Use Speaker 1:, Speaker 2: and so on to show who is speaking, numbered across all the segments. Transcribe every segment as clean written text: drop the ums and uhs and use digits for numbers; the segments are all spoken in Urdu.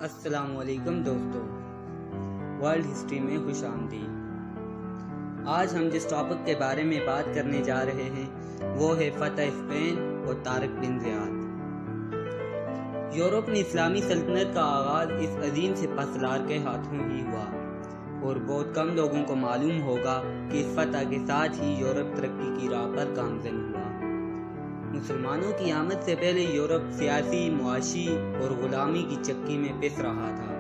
Speaker 1: السلام علیکم دوستو، ورلڈ ہسٹری میں خوش آمدید۔ آج ہم جس ٹاپک کے بارے میں بات کرنے جا رہے ہیں وہ ہے فتح اسپین اور طارق بن زیاد۔ یورپ میں اسلامی سلطنت کا آغاز اس عظیم سپہ سالار کے ہاتھوں ہی ہوا، اور بہت کم لوگوں کو معلوم ہوگا کہ اس فتح کے ساتھ ہی یورپ ترقی کی راہ پر گامزن ہوا۔ مسلمانوں کی آمد سے پہلے یورپ سیاسی، معاشی اور غلامی کی چکی میں پس رہا تھا۔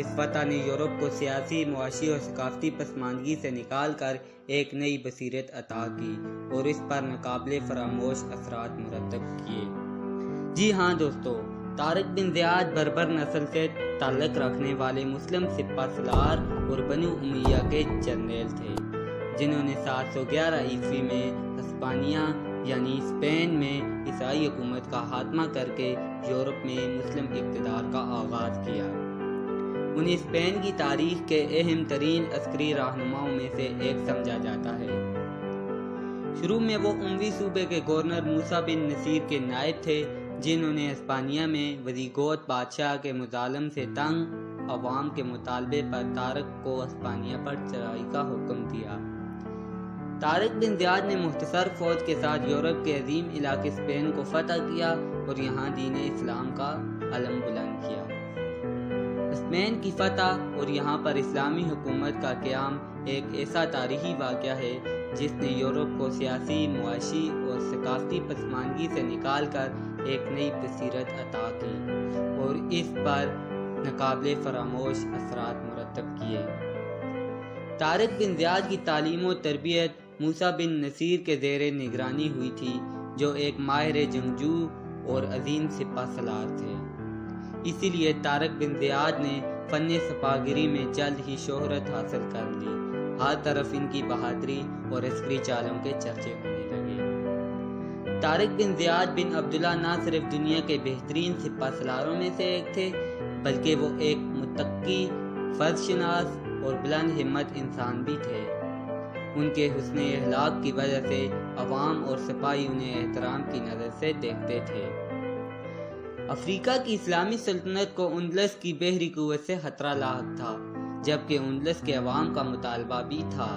Speaker 1: اس فتح نے یورپ کو سیاسی، معاشی اور ثقافتی پسماندگی سے نکال کر ایک نئی بصیرت عطا کی اور اس پر ناقابل فراموش اثرات مرتب کیے۔ جی ہاں دوستو، طارق بن زیاد بربر نسل سے تعلق رکھنے والے مسلم سپہ سالار اور بنو امیہ کے جرنیل تھے، جنہوں نے 711 عیسوی میں ہسپانیہ یعنی اسپین میں عیسائی حکومت کا خاتمہ کر کے یورپ میں مسلم اقتدار کا آغاز کیا۔ انہیں اسپین کی تاریخ کے اہم ترین عسکری رہنماؤں میں سے ایک سمجھا جاتا ہے۔ شروع میں وہ اموی صوبے کے گورنر موسیٰ بن نصیر کے نائب تھے، جنہوں نے ہسپانیہ میں ویزیگوت بادشاہ کے مظالم سے تنگ عوام کے مطالبے پر طارق کو ہسپانیہ پر چڑھائی کا حکم دیا۔ طارق بن زیاد نے مختصر فوج کے ساتھ یورپ کے عظیم علاقے اسپین کو فتح کیا اور یہاں دین اسلام کا علم بلند کیا۔ اسپین کی فتح اور یہاں پر اسلامی حکومت کا قیام ایک ایسا تاریخی واقعہ ہے جس نے یورپ کو سیاسی، معاشی اور ثقافتی پسماندگی سے نکال کر ایک نئی بصیرت عطا کی اور اس پر ناقابل فراموش اثرات مرتب کیے۔ طارق بن زیاد کی تعلیم و تربیت موسیٰ بن نصیر کے زیر نگرانی ہوئی تھی، جو ایک ماہر جنگجو اور عظیم سپہ سالار تھے۔ اسی لیے طارق بن زیاد نے فن سپاہگری میں جلد ہی شہرت حاصل کر لی۔ ہر طرف ان کی بہادری اور عسکری چالوں کے چرچے ہونے لگے۔ طارق بن زیاد بن عبداللہ نہ صرف دنیا کے بہترین سپہ سالاروں میں سے ایک تھے، بلکہ وہ ایک متقی، فرض شناس اور بلند ہمت انسان بھی تھے۔ ان کے حسن اخلاق کی وجہ سے عوام اور سپاہی انہیں احترام کی نظر سے دیکھتے تھے۔ افریقہ کی اسلامی سلطنت کو اندلس کی بحری قوت سے خطرہ لاحق تھا، جبکہ اندلس کے عوام کا مطالبہ بھی تھا۔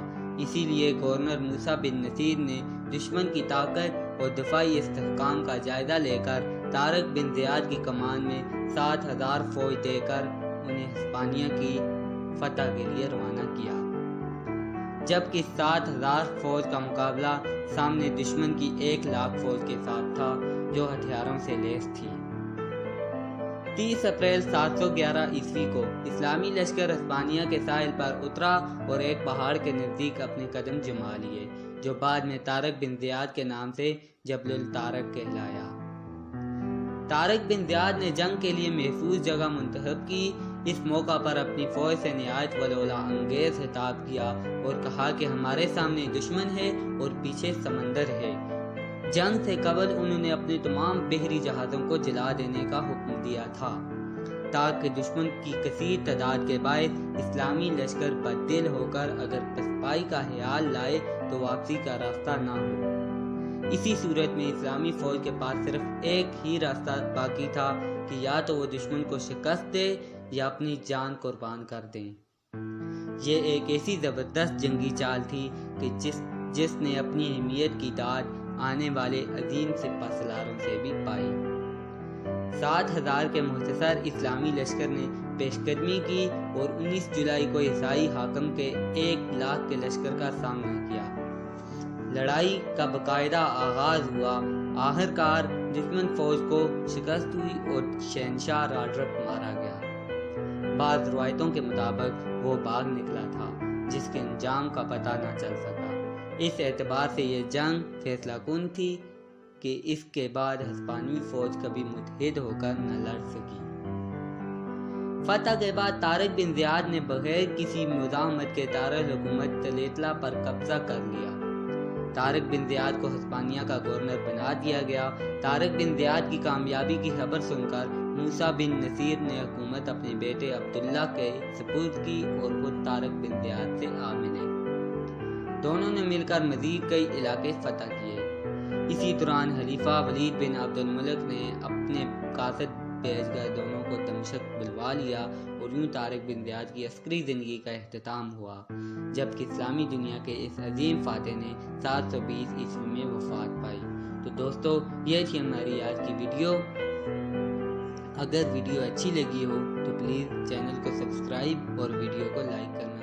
Speaker 1: اسی لیے گورنر موسیٰ بن نصیر نے دشمن کی طاقت اور دفاعی استحکام کا جائزہ لے کر طارق بن زیاد کی کمان میں 7,000 فوج دے کر انہیں ہسپانیہ کی فتح کے لیے روانہ کیا، جبکہ 7,000 فوج کا مقابلہ سامنے دشمن کی 1,00,000 فوج کے ساتھ تھا، جو ہتھیاروں سے لیس تھی۔ 30 اپریل 711 عیسوی کو اسلامی لشکر ہسپانیہ کے ساحل پر اترا اور ایک پہاڑ کے نزدیک اپنے قدم جما لیے، جو بعد میں طارق بن زیاد کے نام سے جبل الطارق کہلایا۔ طارق بن زیاد نے جنگ کے لیے محفوظ جگہ منتخب کی۔ اس موقع پر اپنی فوج سے نہایت ولولہ انگیز خطاب کیا اور کہا کہ ہمارے سامنے دشمن ہے اور پیچھے سمندر ہے۔ جنگ سے قبل انہوں نے اپنے تمام بحری جہازوں کو جلا دینے کا حکم دیا تھا، تاکہ دشمن کی کثیر تعداد کے باعث اسلامی لشکر بددل ہو کر اگر پسپائی کا خیال لائے تو واپسی کا راستہ نہ ہو۔ اسی صورت میں اسلامی فوج کے پاس صرف ایک ہی راستہ باقی تھا کہ یا تو وہ دشمن کو شکست دے یا اپنی جان قربان کر دیں۔ یہ ایک ایسی زبردست جنگی چال تھی کہ جس نے اپنی اہمیت کی داد آنے والے عظیم سپہ سالاروں سے بھی پائی۔ 7,000 کے مختصر اسلامی لشکر نے پیش قدمی کی اور 19 جولائی کو عیسائی حاکم کے 1,00,000 کے لشکر کا سامنا کیا۔ لڑائی کا باقاعدہ آغاز ہوا۔ آخرکار دشمن فوج کو شکست ہوئی اور شہنشاہ راڈرک مارا گیا۔ بعض روایتوں کے مطابق وہ بھاگ نکلا تھا، جس کے انجام کا پتہ نہ چل سکا۔ اس اعتبار سے یہ جنگ فیصلہ کن تھی کہ اس کے بعد ہسپانوی فوج کبھی متحد ہو کر نہ لڑ سکی۔ فتح کے بعد طارق بن زیاد نے بغیر کسی مزاحمت کے دارالحکومت تلیتلا پر قبضہ کر لیا۔ طارق بن زیاد کو ہسپانیہ کا گورنر بنا دیا گیا۔ طارق بن زیاد کی کامیابی کی خبر سن کر موسیٰ بن نصیر نے حکومت اپنے بیٹے عبداللہ کے سپرد کی اور خود طارق بن زیاد سے آ ملے۔ دونوں نے مل کر مزید کئی علاقے فتح کیے۔ اسی دوران خلیفہ ولید بن عبد الملک نے اپنے قاصد پیش گئے دونوں کو دمشق بلوا لیا اور یوں طارق بن زیاد کی عسکری زندگی کا اختتام ہوا، جبکہ اسلامی دنیا کے اس عظیم فاتح نے 720 عیسوی میں وفات پائی۔ تو دوستو یہ تھی ہماری آج کی ویڈیو۔ اگر ویڈیو اچھی لگی ہو تو پلیز چینل کو سبسکرائب اور ویڈیو کو لائک کرنا